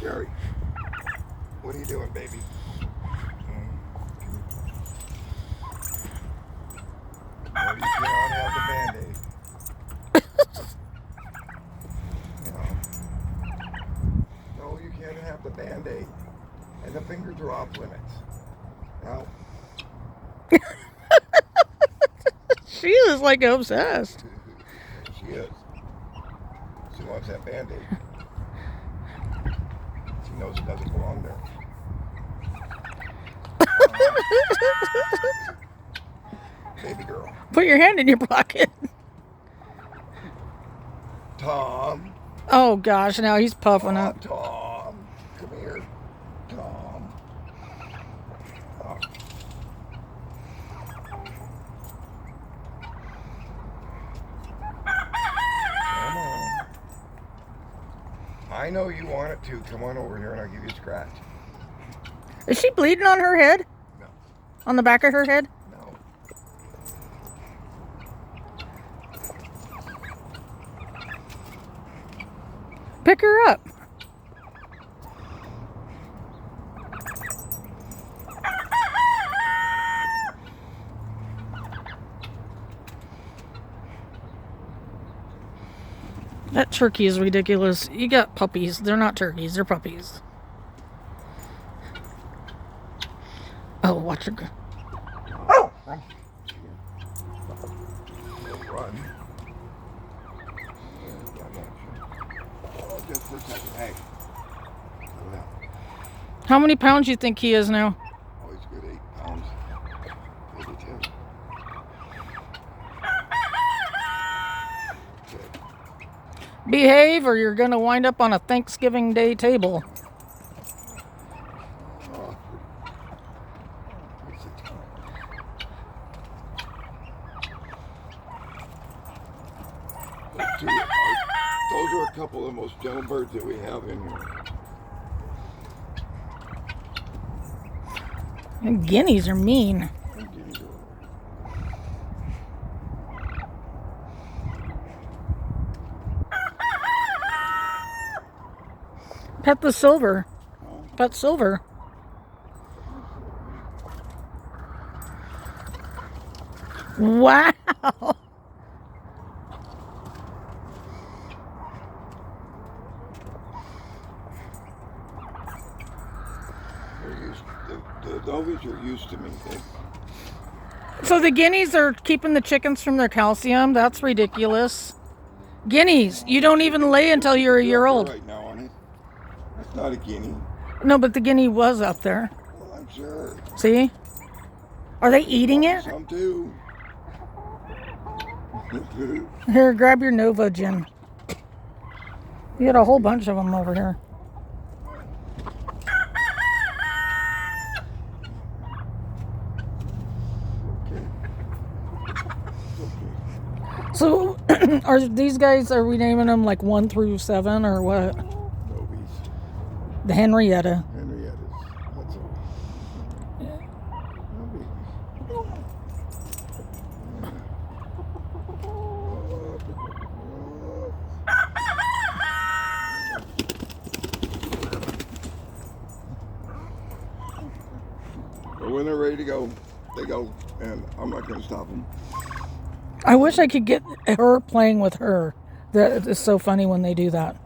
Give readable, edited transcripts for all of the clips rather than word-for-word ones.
Jerry, what are you doing, baby? No, you cannot have the Band-Aid. No, you can't have the Band-Aid. And the finger are off limits. Now, She is like obsessed. she is. She wants that Band-Aid. She knows it doesn't belong there. Baby girl. Put your hand in your pocket. Tom. Oh gosh, now he's puffing up. Tom. Come here. Tom. Oh. Come on. I know you want it too. Come on over here and I'll give you a scratch. Is she bleeding on her head? No. On the back of her head? No. Pick her up. That turkey is ridiculous. You got puppies. They're not turkeys. They're puppies. Oh, watch her go. Oh! Run. Oh, just for a second. Hey. Settle down. How many pounds do you think he is now? Oh, he's good 8 pounds. Maybe 10. Okay. Behave or you're going to wind up on a Thanksgiving Day table. Oh, where's the time? Those are a couple of the most gentle birds that we have in here. And guineas are mean. Pet the silver. Pet silver. Wow. The doggies are used to me. So the guineas are keeping the chickens from their calcium? That's ridiculous. Guineas, you don't even lay until you're a year old. Right now on it. That's not a guinea. No, but the guinea was up there. Well, I'm sure. See? Are they eating it? Some do. Here, grab your Nova, Jen. You got a whole bunch of them over here. So, are these guys, are we naming them like 1 through 7 or what? Nobody's. The Henrietta. Henrietta's. That's all. But when they're ready to go, they go, and I'm not going to stop them. I wish I could get her playing with her. That is so funny when they do that.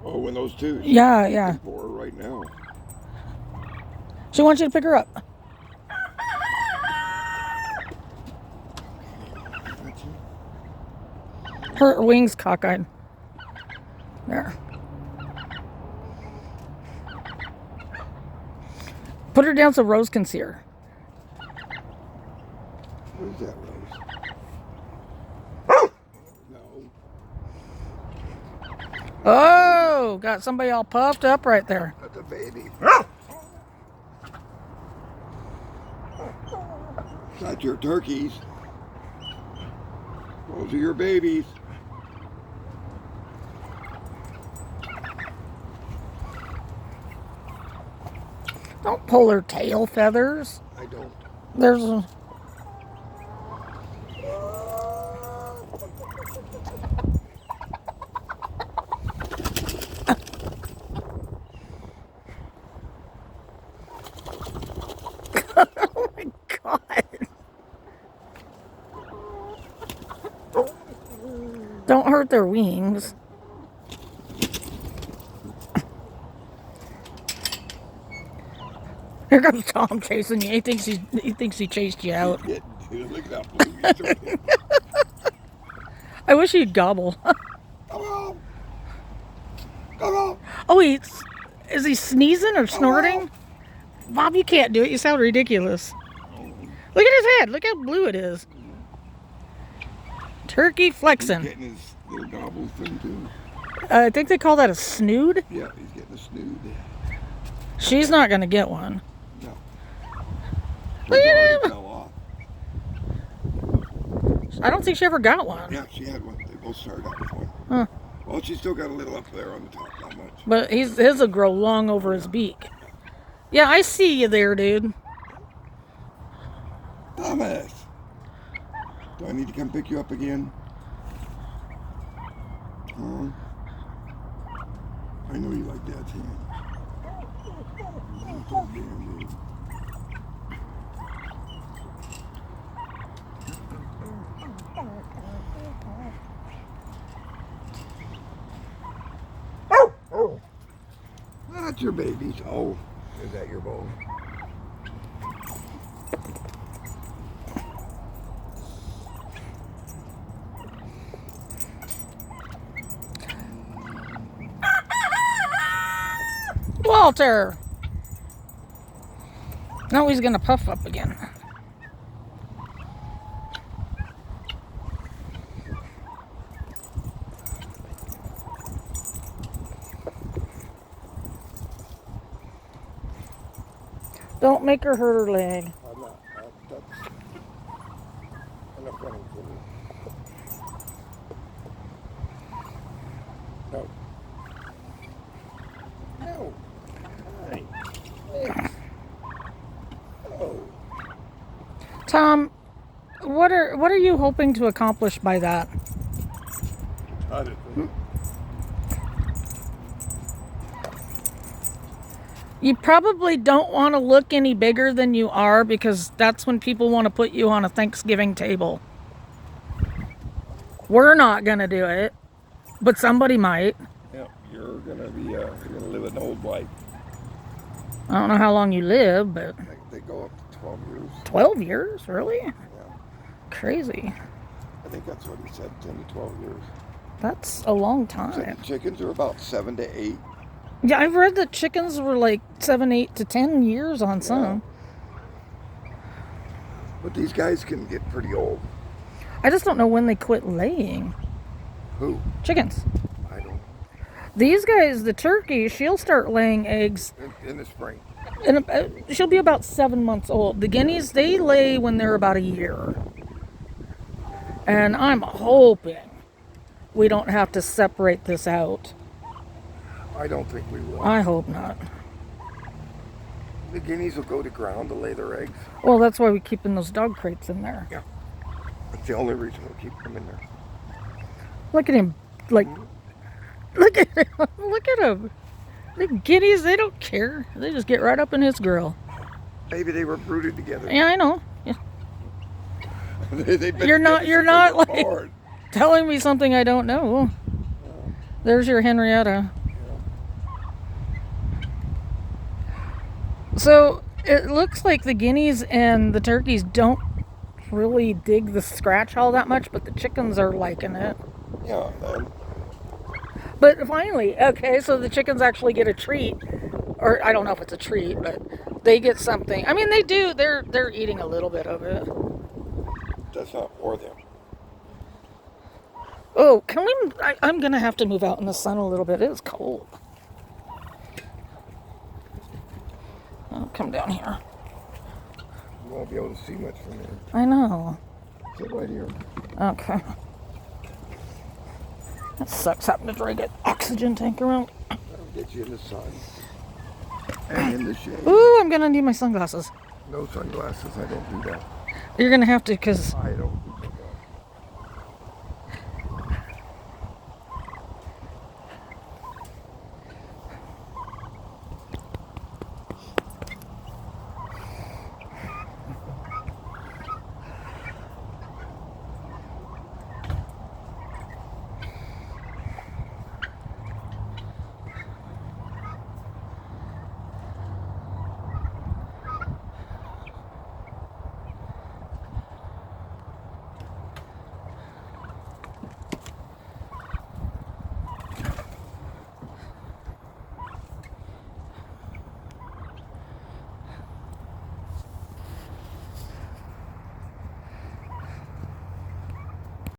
Oh, when those two. Yeah. For her right now. She wants you to pick her up. Her wings cockeyed. There. Put her down so Rose can see her. Where's that Rose? No. Oh, got somebody all puffed up right there. That's a baby. That's your turkeys. Those are your babies. Don't pull her tail feathers. I don't. There's a... don't hurt their wings. Here comes Tom chasing you. He thinks he chased you out. Look at that blue he's doing. I wish he'd gobble. Come on. Come on. Oh, is he sneezing or snorting? Bob, you can't do it. You sound ridiculous. Look at his head. Look how blue it is. Turkey flexing. He's getting his little gobbles thing too. I think they call that a snood. Yeah, he's getting a snood. She's not going to get one. No. Look at Hers him. fell off. I don't think she ever got one. Yeah, she had one. They both started up with one. Huh. Well, she's still got a little up there on the top, not much. But his will grow long over his beak. Yeah, I see you there, dude. Thomas! Do I need to come pick you up again? Huh? I know you like Dad's hand. Look at that Band-Aid. Oh! That's your babies. Oh, is that your bowl? Walter! Now he's gonna puff up again. Don't make her hurt her leg. I'm not. That's enough running for me. No. No. Hi. Thanks. Oh. Tom, what are you hoping to accomplish by that? Got it. You probably don't want to look any bigger than you are because that's when people want to put you on a Thanksgiving table. We're not going to do it, but somebody might. Yeah, you're gonna live an old life. I don't know how long you live, but They go up to 12 years. 12 years? Really? Yeah. Crazy. I think that's what he said, 10 to 12 years. That's a long So time. chickens are about 7 to 8. Yeah, I've read that chickens were like 7, 8 to 10 years on some. But these guys can get pretty old. I just don't know when they quit laying. Who? Chickens. I don't. These guys, the turkey, she'll start laying eggs. In the spring. And she'll be about 7 months old. The guineas, they lay when they're about a year. And I'm hoping we don't have to separate this out. I don't think we will. I hope not. The guineas will go to ground to lay their eggs. Well, that's why we keep in those dog crates in there. Yeah. That's the only reason we'll keep them in there. Look at him. Like, look at him. Look at him. The guineas, they don't care. They just get right up in his grill. Maybe they were brooded together. Yeah, I know. Yeah. They've been You're not- together you're since not, they were like- born. Telling me something I don't know. There's your Henrietta. So it looks like the guineas and the turkeys don't really dig the scratch all that much, but the chickens are liking it. Yeah. But finally, okay, so the chickens actually get a treat, or I don't know if it's a treat, but they get something. I mean, they do. They're eating a little bit of it. That's not for them. Oh, can we? I'm gonna have to move out in the sun a little bit. It's cold. I'll come down here. You won't be able to see much from here. I know. Sit right here. Okay. That sucks having to drag an oxygen tank around. That'll get you in the sun. And in the shade. Ooh, I'm gonna need my sunglasses. No sunglasses. I don't do that. You're gonna have to, because I don't